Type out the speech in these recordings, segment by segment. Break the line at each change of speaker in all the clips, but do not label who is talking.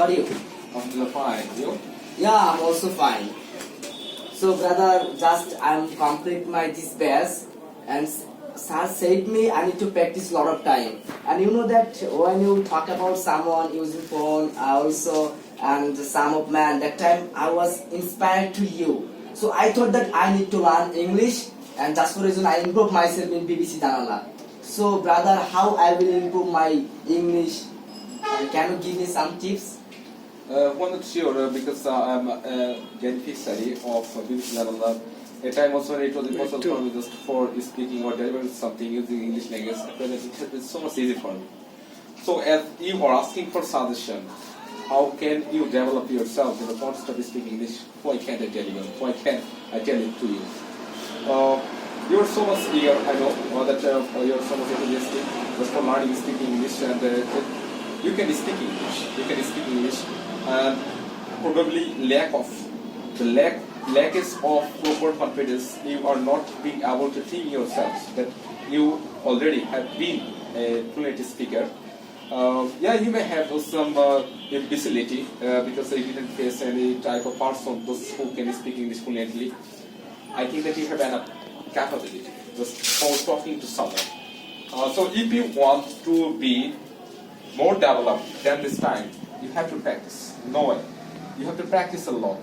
are you?
I'm fine. You?
Yeah, I'm also fine. So, brother, just I'm complete my this batch, and sir said me I need to practice lot of time. And you know that when you talk about someone using phone, I also and some of man that time I was inspired to you. So I thought that I need to learn English, and that's the reason I improved myself in BBC Danala. So, brother, how I will improve my English? Can you give me some tips?
Well, not sure because I'm a beneficiary of BBC Level. At time also it was impossible for me just for speaking or delivering something using English language. I felt that it has been so much easy for me. So as you are asking for suggestion, how can you develop yourself in the context of speaking English? Why can't I tell you? Why can't I tell it to you? You're so much eager, I know, that you're so much enthusiastic just for learning speaking English, and you can speak English. You can speak English, and probably lack of proper confidence. You are not being able to think yourself that you already have been a fluent speaker. Yeah, you may have some imbecility because you didn't face any type of person those who can speak English fluently. I think that you have enough capability just for talking to someone. So if you want to be more developed than this time, you have to practice. No way. You have to practice a lot.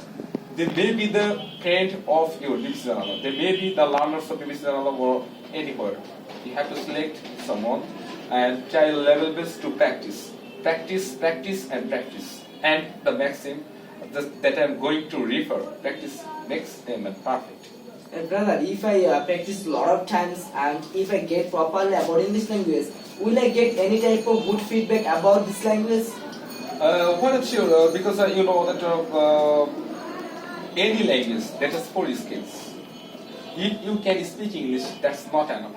They may be the friend of your BBC Janala. They may be the learners of BBC Janala or anywhere. You have to select someone and try level best to practice. Practice, practice, and practice. And the maxim that I'm going to refer, practice makes a man perfect.
And brother, if I practice a lot of times and if I get properly about English language, will I get any type of good feedback about this language?
Well, not sure, because you know that any language that has 4 skills. If you can speak English, that's not enough.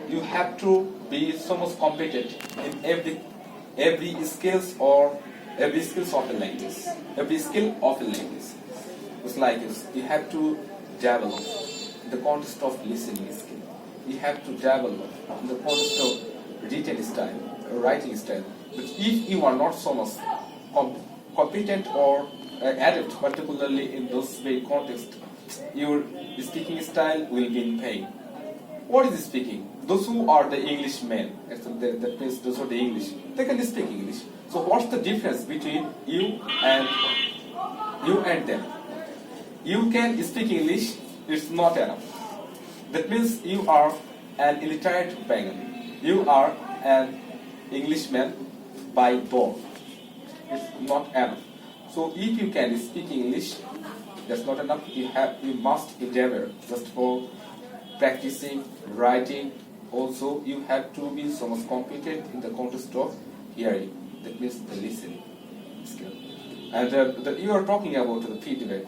You have to be so much competent in every skills of a language. Every skill of a language. It's like this. You have to develop in the context of listening skill. You have to develop in the context of written style, writing style. But if you are not so much competent or adept, particularly in those very contexts, your speaking style will be in vain. What is speaking? Those who are the Englishmen, that means those who are the English, they can speak English. So what's the difference between you and them? You can speak English, it's not enough. That means you are an illiterate Bengali. You are an Englishman by birth. It's not enough. So if you can speak English, that's not enough. You must endeavor just for practicing, writing. Also, you have to be so much competent in the context of hearing. That means the listening skill. And you are talking about the feedback.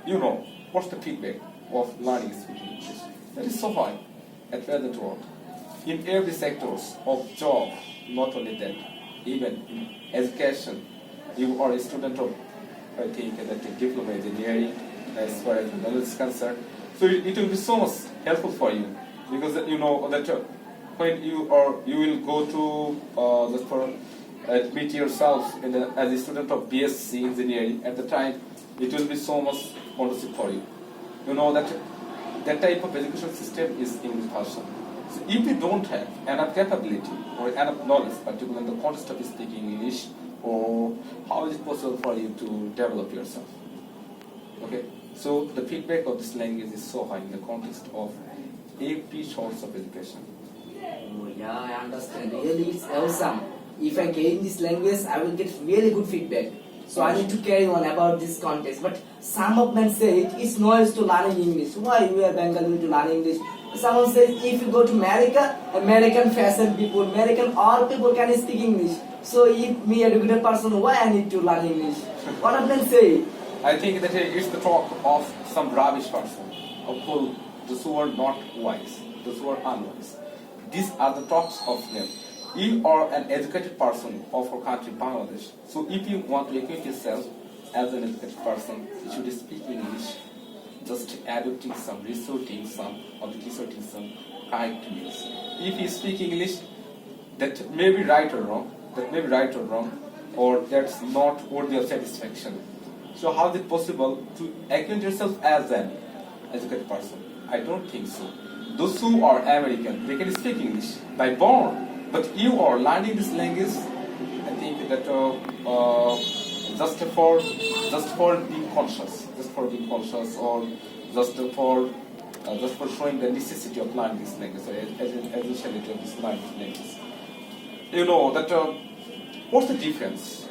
You know, what's the feedback of learning speaking English? That is so high at present world. In every sectors of job, not only that, even in education, you are a student of, I think, that diploma engineering as far as the knowledge is concerned. So it will be so much helpful for you because you know that when you will go to just for admit yourself as a student of BSc engineering. At the time, it will be so much conducive for you. You know that type of education system is English version. So if you don't have enough capability or enough knowledge, particularly in the context of speaking English, or how is it possible for you to develop yourself? Okay, so the feedback of this language is so high in the context of every source of education.
Oh yeah, I understand. Really, it's awesome. If I gain this language, I will get really good feedback. So I need to carry on about this context. But some of men say it's no use to learning English. Why we are Bengali to learn English? Someone says if you go to America, American fashion people, American all people can speak English. So if me educated person, why I need to learn English? What of them say?
I think that it's the talk of some rubbish person, of those who are not wise, those who are unwise. These are the talks of them. You are an educated person of our country, Bangladesh. So if you want to equip yourself as an educated person, you should speak English. Just adopting some, resorting some characters. If you speak English, that may be right or wrong, or that's not worthy of satisfaction. So how is it possible to acquaint yourself as an educated person? I don't think so. Those who are American, they can speak English by born, but you are learning this language. I think that just for being conscious, or just for showing the necessity of learning this language, or essentiality of this learning this language. You know that what's the difference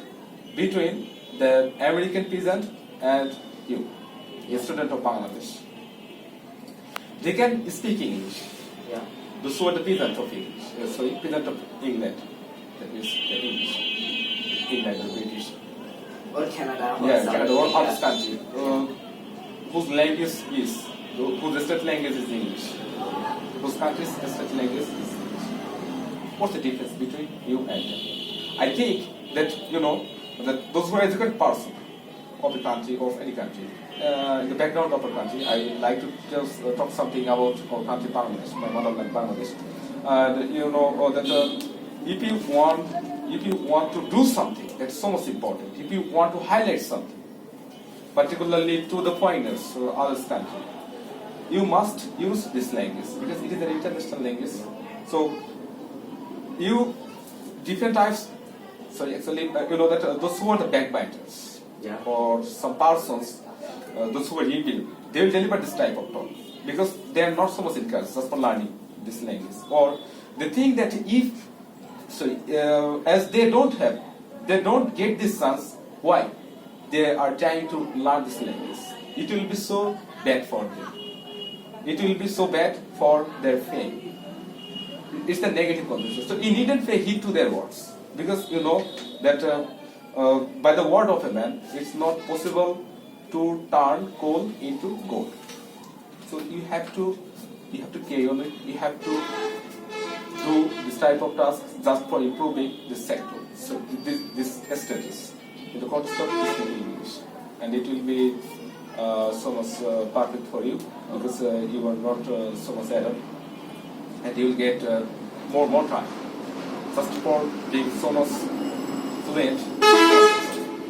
between the American peasant and you, a student of Bangladesh? They can speak English.
Yeah.
Those who are the peasant of English, peasant of England, that is the English, England, the British.
Or Canada. Or
Yeah,
something.
Canada, or
Yeah.
this country, whose language is, whose state language is English. Those countries' state language is English. What's the difference between you and them? I think that that those who are educated person of the country, of any country, in the background of a country, I would like to just talk something about our country, Bangladesh, my motherland, Bangladesh. And that if you want to do something, that's so much important. If you want to highlight something, particularly to the foreigners or others country, you must use this language because it is an international language. So different types. Sorry, actually, that those who are the backbiters,
Yeah.
or some persons, those who are rebel, they will deliver this type of talk because they are not so much encouraged just for learning this language, or they think that as they don't get this chance, why they are trying to learn this language. It will be so bad for them. It will be so bad for their fame. It's the negative connotation. So you needn't pay heed to their words because you know that by the word of a man, it's not possible to turn coal into gold. So you have to carry on it. You have to do this type of tasks just for improving this sector. So this status in the context of speaking English, and it will be so much perfect for you because you are not so much error, and you will get more time just for being so much fluent.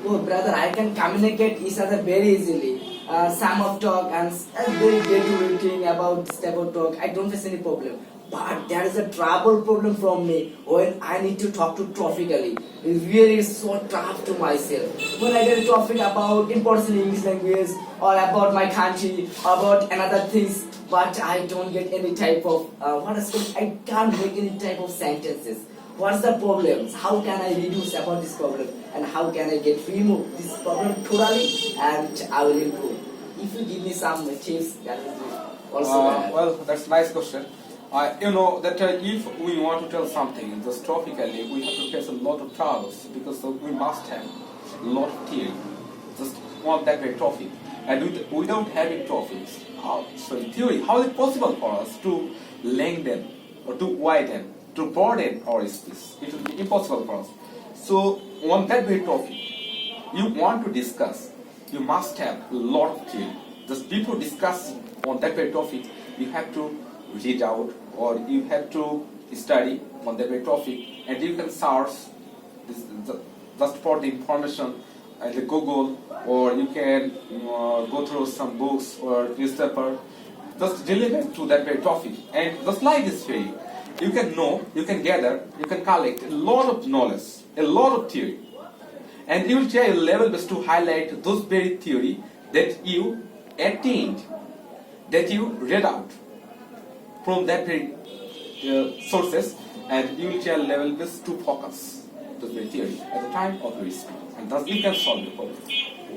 Oh brother, I can communicate each other very easily. Sum of talk and very daily routine about this type of talk. I don't face any problem. But there is a trouble problem from me when I need to talk to topically. It's really so tough to myself. When I get a topic about important English language or about my country, about another things, but I don't get any type of I can't make any type of sentences. What's the problem? How can I reduce about this problem? And how can I remove this problem totally and I will improve? If you give me some tips, that will be also
Well, that's a nice question. You know that if we want to tell something just topically, we have to face a lot of troubles because we must have a lot of theory. Just want that very topic, and without having topics, in theory, how is it possible for us to lengthen or to widen, to broaden our speech? It will be impossible for us. So on that very topic, you want to discuss, you must have a lot of theory. Just before discussing on that very topic, you have to read out or you have to study on that very topic, and you can search just for the information at the Google, or you can go through some books or newspaper just relevant to that very topic. And just like this theory, you can know, you can gather, you can collect a lot of knowledge, a lot of theory, and you will try your level best to highlight those very theory that you attained, that you read out from that very sources, and you will try your level best to focus those very theory at the time of your speech, and thus you can solve the problem.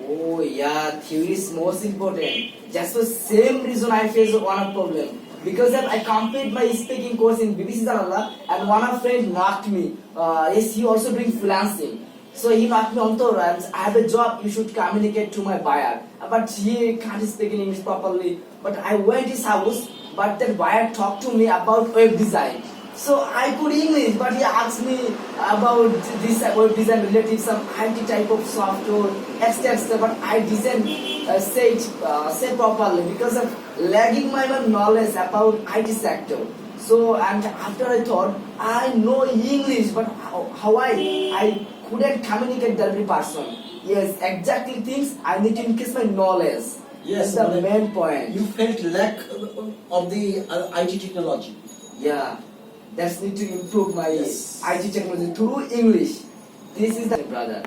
Oh yeah, theory is most important. Just the same reason I face one problem. Because I complete my speaking course in BBC Jalala, and one of friend knocked me. Yes, he also doing freelancing. So he knocked me on the and I have a job, you should communicate to my buyer. But he can't speak in English properly. But I went to his house, but that buyer talked to me about web design. So I could English, but he asked me about this web design related some IT type of software, etc. But I didn't say properly because of lagging my knowledge about IT sector. So and after I thought I know English, but how I couldn't communicate with every person. Yes, exactly things I need to increase my knowledge.
Yes,
That's the
but
main point.
you felt lack of the IT technology.
Yeah, that's need to improve my
Yes.
IT technology through English. This is the brother.